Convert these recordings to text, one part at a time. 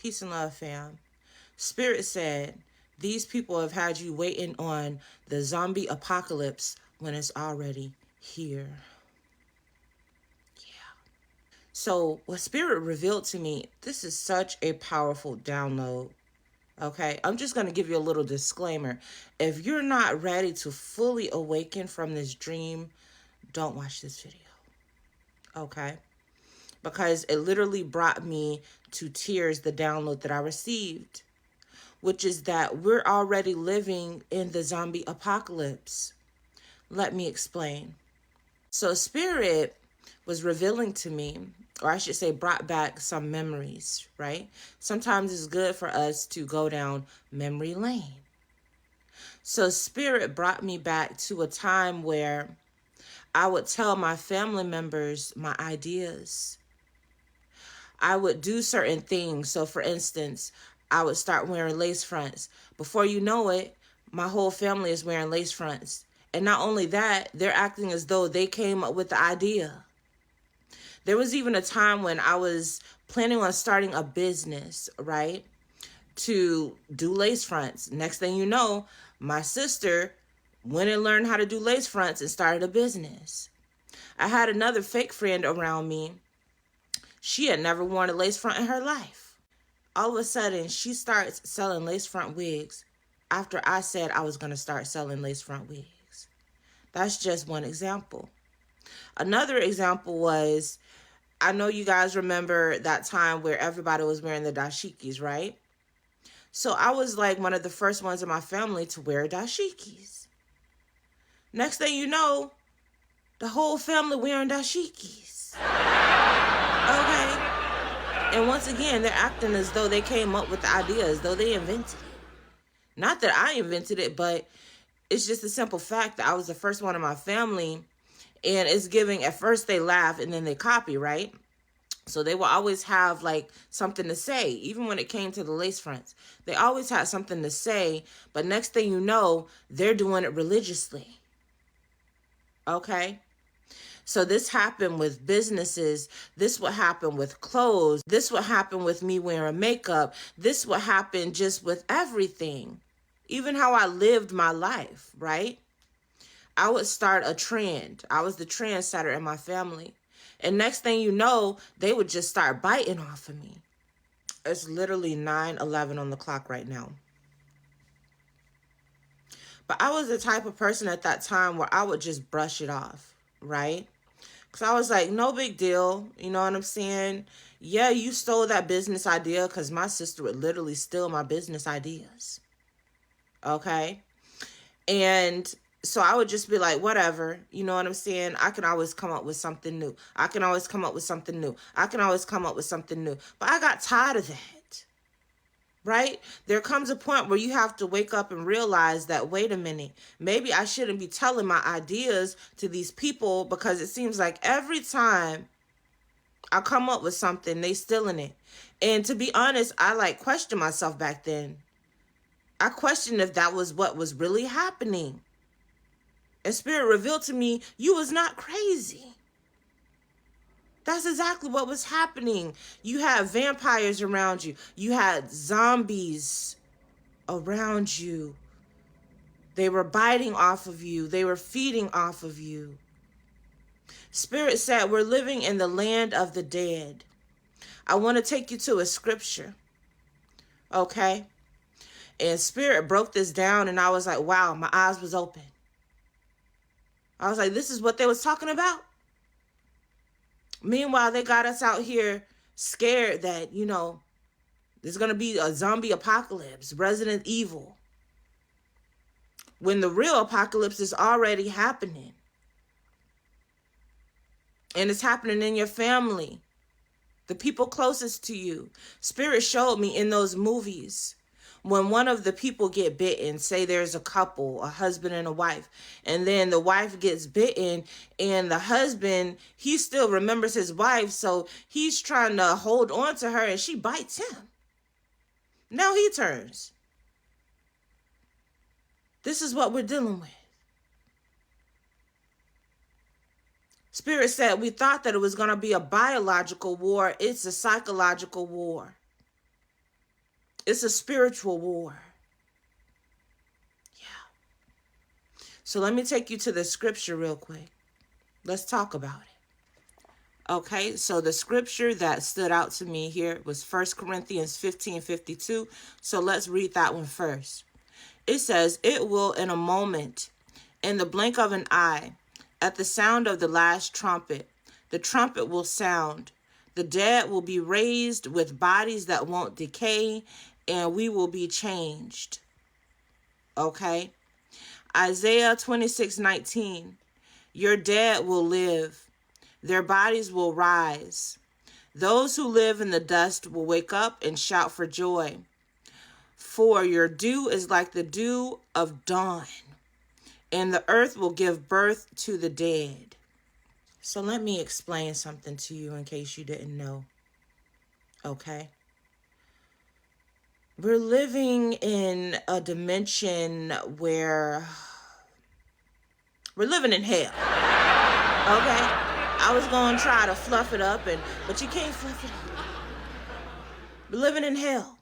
Peace and love, fam. Spirit said, these people have had you waiting on the zombie apocalypse when it's already here. Yeah. So, what Spirit revealed to me, this is such a powerful download. Okay, I'm just going to give you a little disclaimer. If you're not ready to fully awaken from this dream, don't watch this video. Okay? Because it literally brought me to tears, the download that I received, which is that we're already living in the zombie apocalypse. Let me explain. So Spirit was revealing to me, or I should say brought back some memories, right? Sometimes it's good for us to go down memory lane. So Spirit brought me back to a time where I would tell my family members my ideas. I would do certain things. So for instance, I would start wearing lace fronts. Before you know it, my whole family is wearing lace fronts. And not only that, they're acting as though they came up with the idea. There was even a time when I was planning on starting a business, right? To do lace fronts. Next thing you know, my sister went and learned how to do lace fronts and started a business. I had another fake friend around me. She had never worn a lace front in her life. All of a sudden, she starts selling lace front wigs after I said I was going to start selling lace front wigs. That's just one example. Another example was, I know you guys remember that time where everybody was wearing the dashikis, right? So I was like one of the first ones in my family to wear dashikis. Next thing you know, the whole family wearing dashikis. Okay? And once again, they're acting as though they came up with the idea, as though they invented it. Not that I invented it, but it's just a simple fact that I was the first one in my family. And it's giving, at first they laugh and then they copy, right? So they will always have like something to say, even when it came to the lace fronts. They always had something to say, but next thing you know, they're doing it religiously. Okay? So this happened with businesses. This would happen with clothes. This would happen with me wearing makeup. This would happen just with everything. Even how I lived my life, right? I would start a trend. I was the trendsetter in my family. And next thing you know, they would just start biting off of me. It's literally 9:11 on the clock right now. But I was the type of person at that time where I would just brush it off, right? Because I was like, no big deal. You know what I'm saying? Yeah, you stole that business idea, because my sister would literally steal my business ideas. Okay? And so I would just be like, whatever. You know what I'm saying? I can always come up with something new. I can always come up with something new. I can always come up with something new. But I got tired of that. Right? There comes a point where you have to wake up and realize that, wait a minute, maybe I shouldn't be telling my ideas to these people, because it seems like every time I come up with something, they stealing it. And to be honest, I like questioned myself back then. I questioned if that was what was really happening. And Spirit revealed to me, you was not crazy. That's exactly what was happening. You had vampires around you. You had zombies around you. They were biting off of you. They were feeding off of you. Spirit said, we're living in the land of the dead. I want to take you to a scripture. Okay? And Spirit broke this down, and I was like, wow, my eyes was open. I was like, this is what they was talking about? Meanwhile, they got us out here scared that, there's going to be a zombie apocalypse, Resident Evil. When the real apocalypse is already happening. And it's happening in your family. The people closest to you. Spirit showed me in those movies, when one of the people get bitten, say there's a couple, a husband and a wife, and then the wife gets bitten, and the husband, he still remembers his wife, so he's trying to hold on to her, and she bites him. Now he turns. This is what we're dealing with. Spirit said, we thought that it was going to be a biological war. It's a psychological war. It's a spiritual war. Yeah. So let me take you to the scripture real quick. Let's talk about it. Okay, so the scripture that stood out to me here was 1 Corinthians 15:52. So let's read that one first. It says, "It will in a moment, in the blink of an eye, at the sound of the last trumpet, the trumpet will sound. The dead will be raised with bodies that won't decay, and we will be changed." Okay? Isaiah 26:19. "Your dead will live. Their bodies will rise. Those who live in the dust will wake up and shout for joy. For your dew is like the dew of dawn, and the earth will give birth to the dead." So let me explain something to you in case you didn't know. Okay? We're living in a dimension where we're living in hell. Okay? I was going to try to fluff it up, but you can't fluff it up. We're living in hell.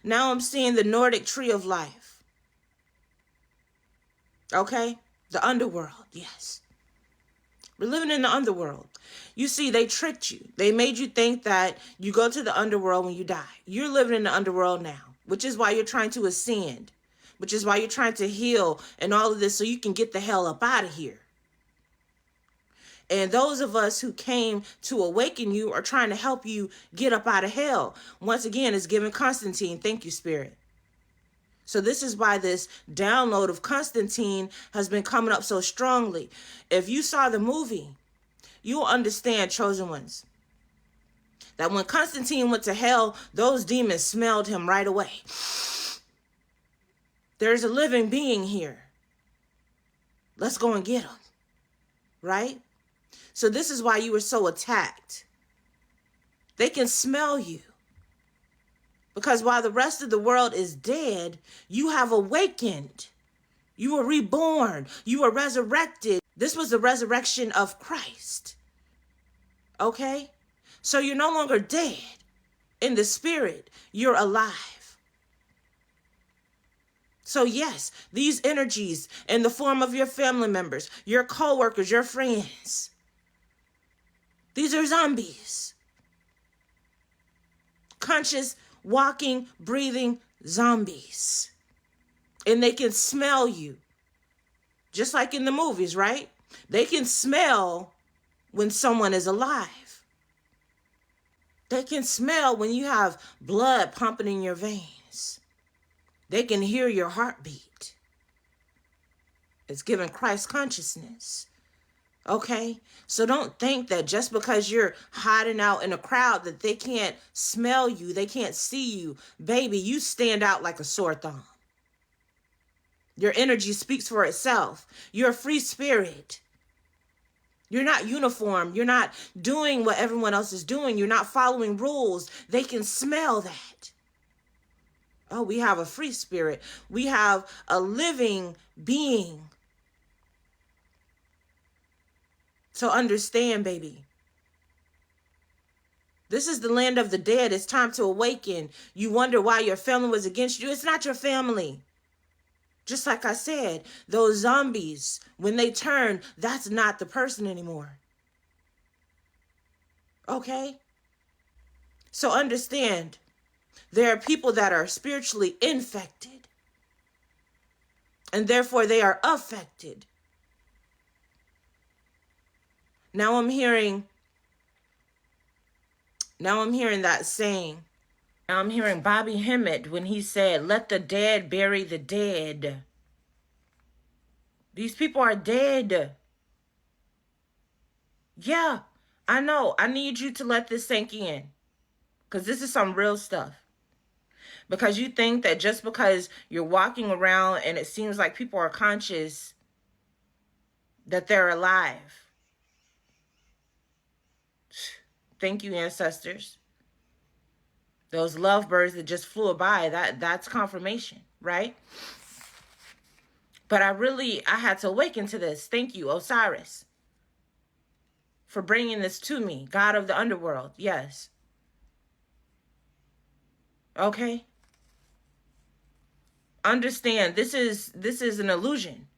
Now I'm seeing the Nordic tree of life. Okay? The underworld, yes. We're living in the underworld. You see, they tricked you. They made you think that you go to the underworld when you die. You're living in the underworld now, which is why you're trying to ascend, which is why you're trying to heal and all of this so you can get the hell up out of here. And those of us who came to awaken you are trying to help you get up out of hell. Once again, it's giving Constantine. Thank you, Spirit. So this is why this download of Constantine has been coming up so strongly. If you saw the movie, you'll understand, chosen ones, that when Constantine went to hell, those demons smelled him right away. There's a living being here. Let's go and get him. Right? So this is why you were so attacked. They can smell you. Because while the rest of the world is dead, you have awakened. You were reborn. You were resurrected. This was the resurrection of Christ. Okay? So you're no longer dead. In the spirit, you're alive. So yes, these energies in the form of your family members, your co-workers, your friends, these are zombies. Conscious, walking, breathing zombies. And they can smell you. Just like in the movies, right? They can smell when someone is alive. They can smell when you have blood pumping in your veins. They can hear your heartbeat. It's giving Christ consciousness. Okay? So don't think that just because you're hiding out in a crowd that they can't smell you, they can't see you. Baby, you stand out like a sore thumb. Your energy speaks for itself. You're a free spirit. You're not uniform. You're not doing what everyone else is doing. You're not following rules. They can smell that. Oh, we have a free spirit. We have a living being. So understand, baby. This is the land of the dead. It's time to awaken. You wonder why your family was against you. It's not your family. Just like I said, those zombies, when they turn, that's not the person anymore. Okay? So understand, there are people that are spiritually infected, and therefore they are affected. Now I'm hearing Now I'm hearing that saying. Now I'm hearing Bobby Hemmett when he said, let the dead bury the dead. These people are dead. Yeah, I know. I need you to let this sink in. Because this is some real stuff. Because you think that just because you're walking around and it seems like people are conscious, that they're alive. Thank you, ancestors. Those lovebirds that just flew by, that's confirmation, right? But I had to awaken to this. Thank you, Osiris, for bringing this to me. God of the underworld, yes. Okay? Understand, this is an illusion.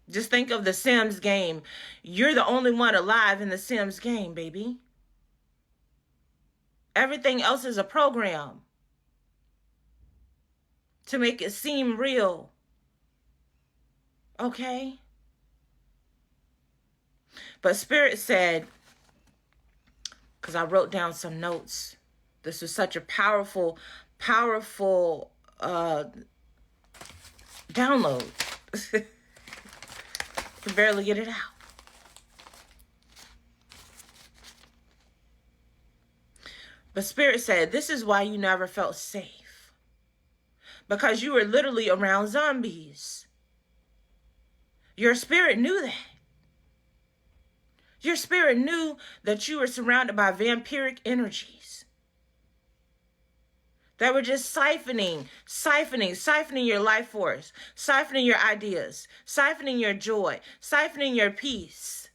Just think of the Sims game. You're the only one alive in the Sims game, baby. Everything else is a program to make it seem real. Okay? But Spirit said, because I wrote down some notes. This was such a powerful, powerful download. Can barely get it out. But Spirit said, this is why you never felt safe. Because you were literally around zombies. Your spirit knew that. Your spirit knew that you were surrounded by vampiric energies that were just siphoning your life force, siphoning your ideas, siphoning your joy, siphoning your peace.